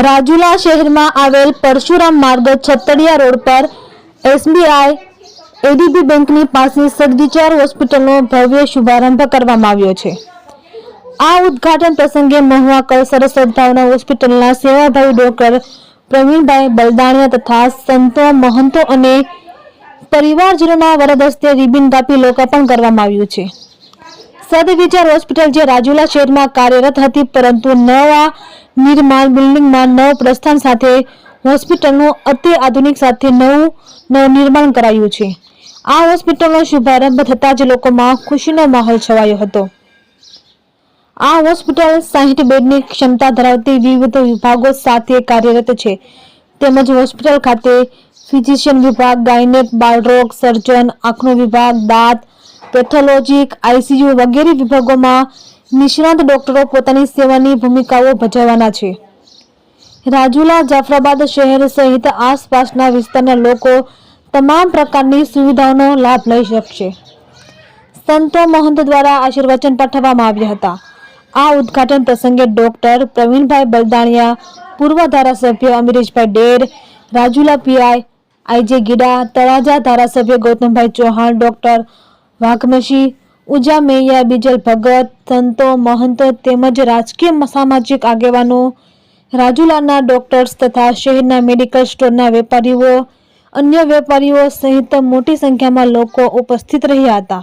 રાજુલા શહેરમાં આવેલ પરશુરામ માર્ગ છતડિયા રોડ પર એસબીઆઈ એડીબી બેંકની પાસે સદવિચાર હોસ્પિટલનો ભવ્ય શુભારંભ કરવામાં આવ્યો છે। આ ઉદ્ઘાટન પ્રસંગે મહુવા કળસર સદભાવના હોસ્પિટલના સેવાભાવી ડોક્ટર પ્રવીણભાઈ બલદાણિયા તથા સંતો મહંતો અને પરિવારજનોના વરદ હસ્તે રિબિન કાપી લોકાર્પણ કરવામાં આવ્યું છે। સદવિચાર હોસ્પિટલ જે રાજુલા શહેરમાં કાર્યરત હતી, પરંતુ નવા નિર્માણ બિલ્ડિંગમાં નવ પ્રસ્થાન સાથે હોસ્પિટલનું અતિ આધુનિક સાથે નવું નિર્માણ કરાયું છે। આ હોસ્પિટલનો શુભારંભ થતાં જ લોકોમાં ખુશીનો માહોલ છવાયો હતો। આ હોસ્પિટલ 60 બેડની ક્ષમતા ધરાવતી વિવિધ વિભાગો સાથે કાર્યરત છે, તેમજ હોસ્પિટલ ખાતે ફિઝિશિયન વિભાગ, ગાયનેક, બાળરોગ સર્જન, આંખનો વિભાગ, દાંત, પેથોલોજીક, આઈસીયુ વગેરે વિભાગોમાં નિષ્ણાત ડોક્ટરો પોતાની સેવાની ભૂમિકાઓ ભજવવાના છે। રાજુલા, જાફરાબાદ શહેર સહિત આસપાસના વિસ્તારના લોકો તમામ પ્રકારની સુવિધાઓનો લાભ લઈ શકશે। સંતો મહંતો દ્વારા આશીર્વચન પાઠવવામાં આવ્યા હતા। આ ઉદ્ઘાટન પ્રસંગે ડોક્ટર પ્રવીણભાઈ બલદાણિયા, પૂર્વ ધારાસભ્ય અમીરેશભાઈ ડેર, રાજુલા પીઆઈ આઈજે ગીડા, તળાજા ધારાસભ્ય ગૌતમભાઈ ચૌહાણ, ડોક્ટર વાઘમશી, ઉજા મૈયા, બીજલ ભગત, સંતો મહંતો તેમજ રાજકીય સામાજિક આગેવાનો, રાજુલાના ડોક્ટર્સ તથા શહેરના મેડિકલ સ્ટોરના વેપારીઓ, અન્ય વેપારીઓ સહિત મોટી સંખ્યામાં લોકો ઉપસ્થિત રહ્યા હતા।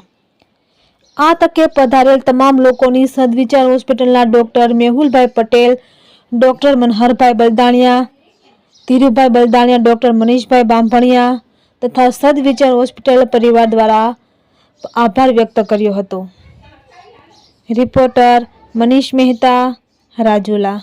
આ તકે પધારેલ તમામ લોકોની સદવિચાર હોસ્પિટલના ડોક્ટર મેહુલભાઈ પટેલ, ડોક્ટર મનહરભાઈ બલદાણિયા, ધીરુભાઈ બલદાણિયા, ડોક્ટર મનીષભાઈ બાંભણિયા તથા સદવિચાર હોસ્પિટલ પરિવાર દ્વારા આભાર વ્યક્ત કર્યો હતો। રિપોર્ટર મનીષ મહેતા, રાજુલા।